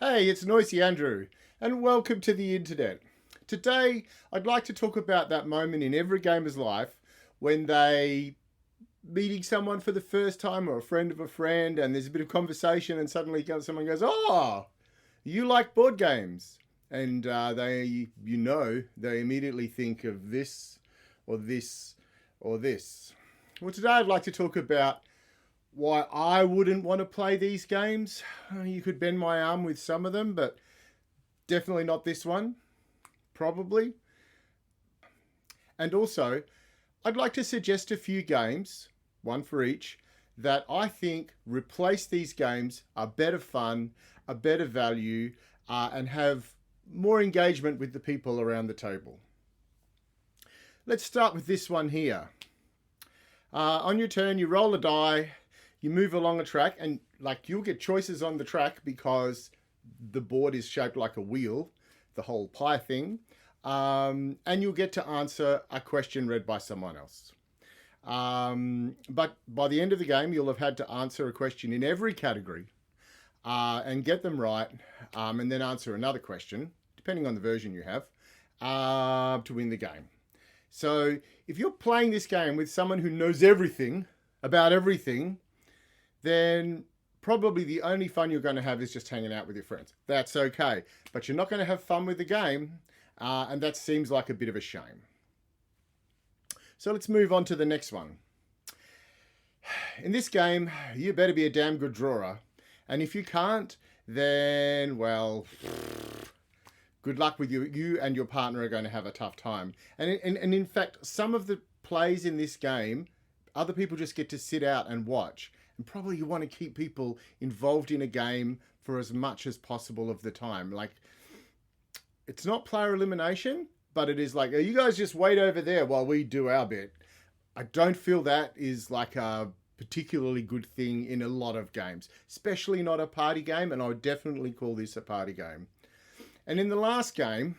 Hey, it's Noisy Andrew, and welcome to the internet. Today, I'd like to talk about that moment in every gamer's life when they meeting someone for the first time or a friend of a friend, and there's a bit of conversation, and suddenly someone goes, "Oh, you like board games?" And they immediately think of this or this or this. Well, today I'd like to talk about why I wouldn't want to play these games. You could bend my arm with some of them, but definitely not this one. Probably. And also, I'd like to suggest a few games, one for each, that I think replace these games, are better fun, are better value, and have more engagement with the people around the table. Let's start with this one here. On your turn, you roll a die, you move along a track, and you'll get choices on the track because the board is shaped like a wheel, the whole pie thing, and you'll get to answer a question read by someone else. But by the end of the game, you'll have had to answer a question in every category and get them right, and then answer another question, depending on the version you have, to win the game. So if you're playing this game with someone who knows everything about everything, then probably the only fun you're going to have is just hanging out with your friends. That's okay. But you're not going to have fun with the game, and that seems like a bit of a shame. So let's move on to the next one. In this game, you better be a damn good drawer. And if you can't, then, well, good luck with you. You and your partner are going to have a tough time. And in fact, some of the plays in this game, other people just get to sit out and watch. And probably you want to keep people involved in a game for as much as possible of the time. It's not player elimination, but it is like, oh, you guys just wait over there while we do our bit. I don't feel that is like a particularly good thing in a lot of games, especially not a party game. And I would definitely call this a party game. And in the last game,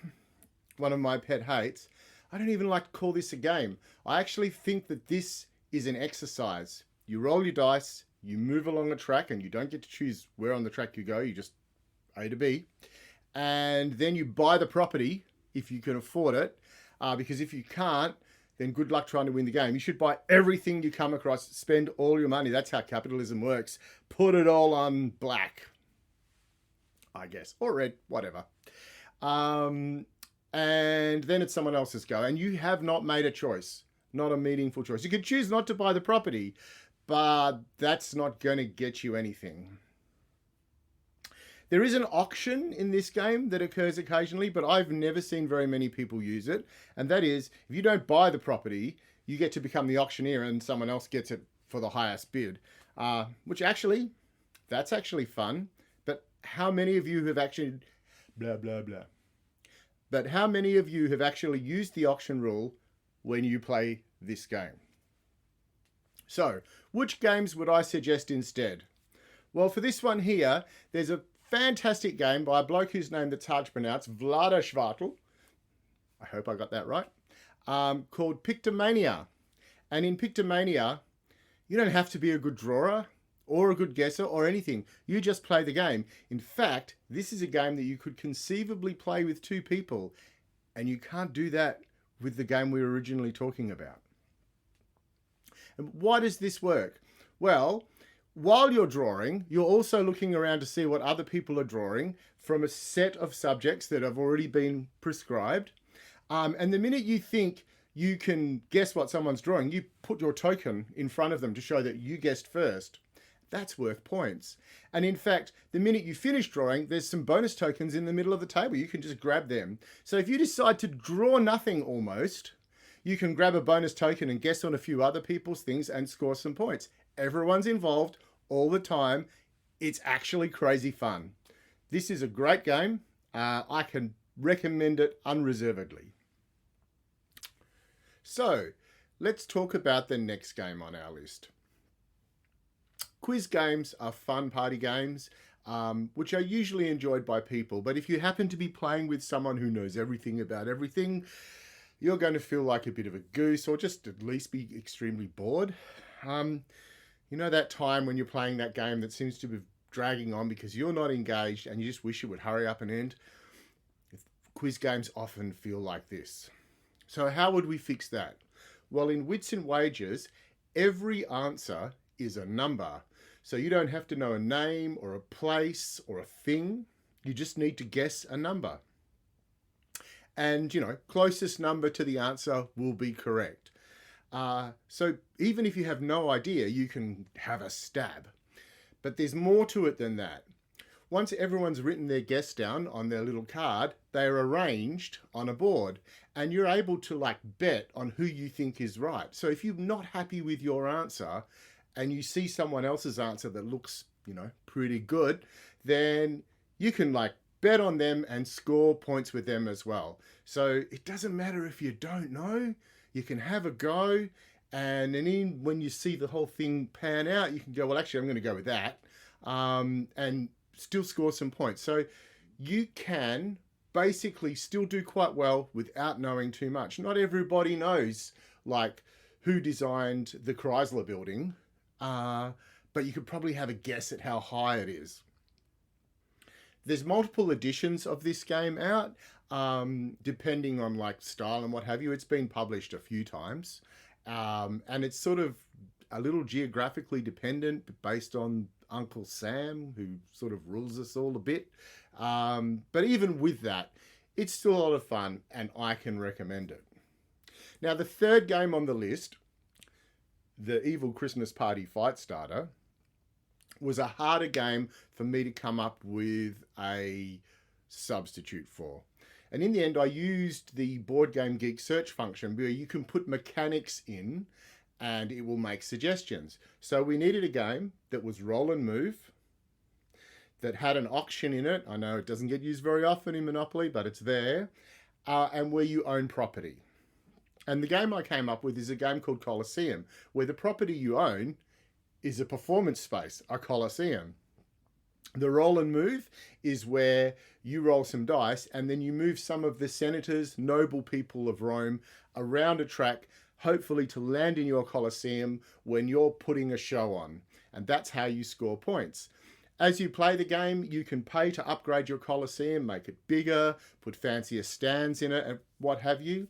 one of my pet hates, I don't even like to call this a game. I actually think that this is an exercise. You roll your dice, you move along a track, and you don't get to choose where on the track you go. You just A to B. And then you buy the property if you can afford it. Because if you can't, then good luck trying to win the game. You should buy everything you come across. Spend all your money. That's how capitalism works. Put it all on black, I guess. Or red, whatever. And then it's someone else's go. And you have not made a choice. Not a meaningful choice. You could choose not to buy the property, but that's not going to get you anything. There is an auction in this game that occurs occasionally, but I've never seen very many people use it. And that is, if you don't buy the property, you get to become the auctioneer and someone else gets it for the highest bid. Which actually, that's actually fun. But how many of you have actually... blah, blah, blah. But how many of you have actually used the auction rule when you play this game? So, which games would I suggest instead? Well, for this one here, there's a fantastic game by a bloke whose name that's hard to pronounce, Vlada Schwartl. I hope I got that right. Called Pictomania. And in Pictomania, you don't have to be a good drawer or a good guesser or anything. You just play the game. In fact, this is a game that you could conceivably play with two people, and you can't do that with the game we were originally talking about. And why does this work? Well, while you're drawing, you're also looking around to see what other people are drawing from a set of subjects that have already been prescribed. And the minute you think you can guess what someone's drawing, you put your token in front of them to show that you guessed first. That's worth points. And in fact, the minute you finish drawing, there's some bonus tokens in the middle of the table. You can just grab them. So if you decide to draw nothing almost, you can grab a bonus token and guess on a few other people's things and score some points. Everyone's involved all the time. It's actually crazy fun. This is a great game. I can recommend it unreservedly. So let's talk about the next game on our list. Quiz games are fun party games, which are usually enjoyed by people. But if you happen to be playing with someone who knows everything about everything, you're going to feel like a bit of a goose, or just at least be extremely bored. You know that time when you're playing that game that seems to have dragging on because you're not engaged and you just wish it would hurry up and end. Quiz games often feel like this. So how would we fix that? Well, in Wits and Wagers, every answer is a number. So you don't have to know a name or a place or a thing. You just need to guess a number. And, closest number to the answer will be correct. So even if you have no idea, you can have a stab. But there's more to it than that. Once everyone's written their guess down on their little card, they're arranged on a board and you're able to bet on who you think is right. So if you're not happy with your answer and you see someone else's answer that looks, pretty good, then you can bet on them and score points with them as well. So it doesn't matter if you don't know, you can have a go. And then when you see the whole thing pan out, you can go, well, actually, I'm going to go with that. And still score some points. So you can basically still do quite well without knowing too much. Not everybody knows who designed the Chrysler building, but you could probably have a guess at how high it is. There's multiple editions of this game out, depending on style and what have you. It's been published a few times, and it's sort of a little geographically dependent based on Uncle Sam, who sort of rules us all a bit. But even with that, it's still a lot of fun and I can recommend it. Now, the third game on the list, the Evil Christmas Party Fight Starter, was a harder game for me to come up with a substitute for. And in the end, I used the Board Game Geek search function where you can put mechanics in and it will make suggestions. So we needed a game that was roll and move, that had an auction in it. I know it doesn't get used very often in Monopoly, but it's there. And where you own property. And the game I came up with is a game called Colosseum, where the property you own is a performance space, a Colosseum. The roll and move is where you roll some dice and then you move some of the senators, noble people of Rome around a track, hopefully to land in your Colosseum when you're putting a show on. And that's how you score points. As you play the game, you can pay to upgrade your Colosseum, make it bigger, put fancier stands in it, and what have you.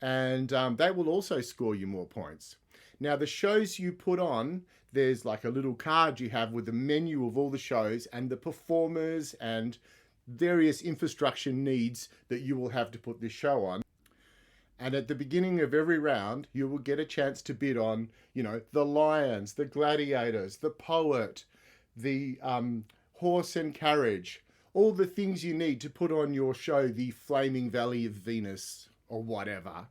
And they will also score you more points. Now, the shows you put on, there's a little card you have with the menu of all the shows and the performers and various infrastructure needs that you will have to put this show on. And at the beginning of every round, you will get a chance to bid on, the lions, the gladiators, the poet, the horse and carriage, all the things you need to put on your show, the Flaming Valley of Venus or whatever.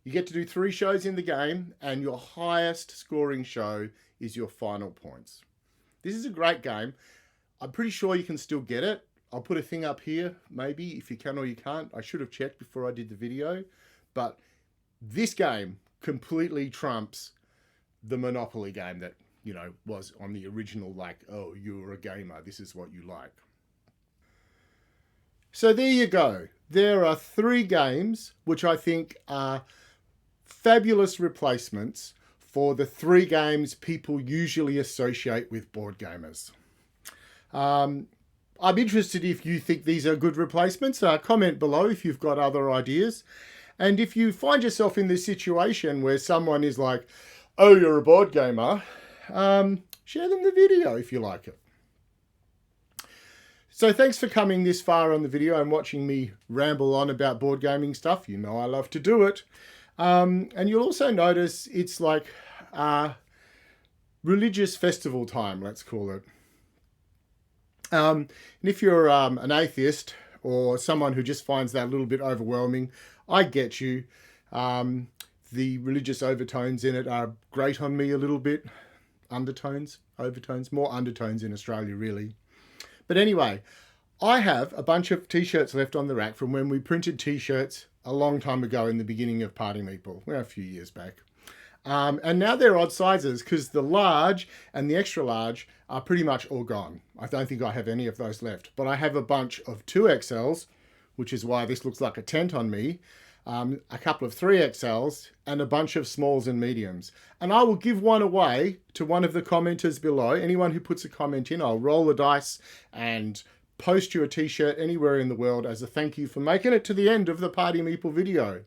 You get to do 3 shows in the game and your highest scoring show is your final points. This is a great game. I'm pretty sure you can still get it. I'll put a thing up here, maybe, if you can or you can't. I should have checked before I did the video. But this game completely trumps the Monopoly game that, was on the original, oh, you're a gamer, this is what you like. So there you go. There are 3 games which I think are fabulous replacements for the 3 games people usually associate with board gamers. I'm interested if you think these are good replacements. Comment below if you've got other ideas. And if you find yourself in this situation where someone is like, oh, you're a board gamer, share them the video if you like it. So thanks for coming this far on the video and watching me ramble on about board gaming stuff. You know I love to do it. And you'll also notice it's religious festival time, let's call it. And if you're an atheist or someone who just finds that a little bit overwhelming, I get you. The religious overtones in it are grate on me a little bit. Undertones, overtones, more undertones in Australia, really. But anyway, I have a bunch of t-shirts left on the rack from when we printed t-shirts a long time ago in the beginning of Party Meeple, a few years back. And now they're odd sizes because the large and the extra large are pretty much all gone. I don't think I have any of those left, but I have a bunch of 2XLs, which is why this looks like a tent on me. a couple of 3XLs, and a bunch of smalls and mediums. And I will give one away to one of the commenters below. Anyone who puts a comment in, I'll roll the dice and post you a t-shirt anywhere in the world as a thank you for making it to the end of the Party Meeple video.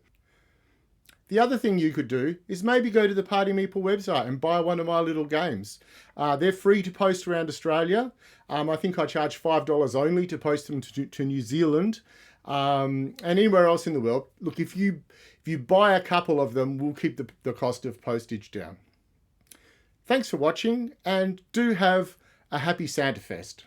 The other thing you could do is maybe go to the Party Meeple website and buy one of my little games. They're free to post around Australia. I think I charge $5 only to post them to New Zealand and anywhere else in the world. Look, if you buy a couple of them, we'll keep the cost of postage down. Thanks for watching, and do have a happy Santa Fest.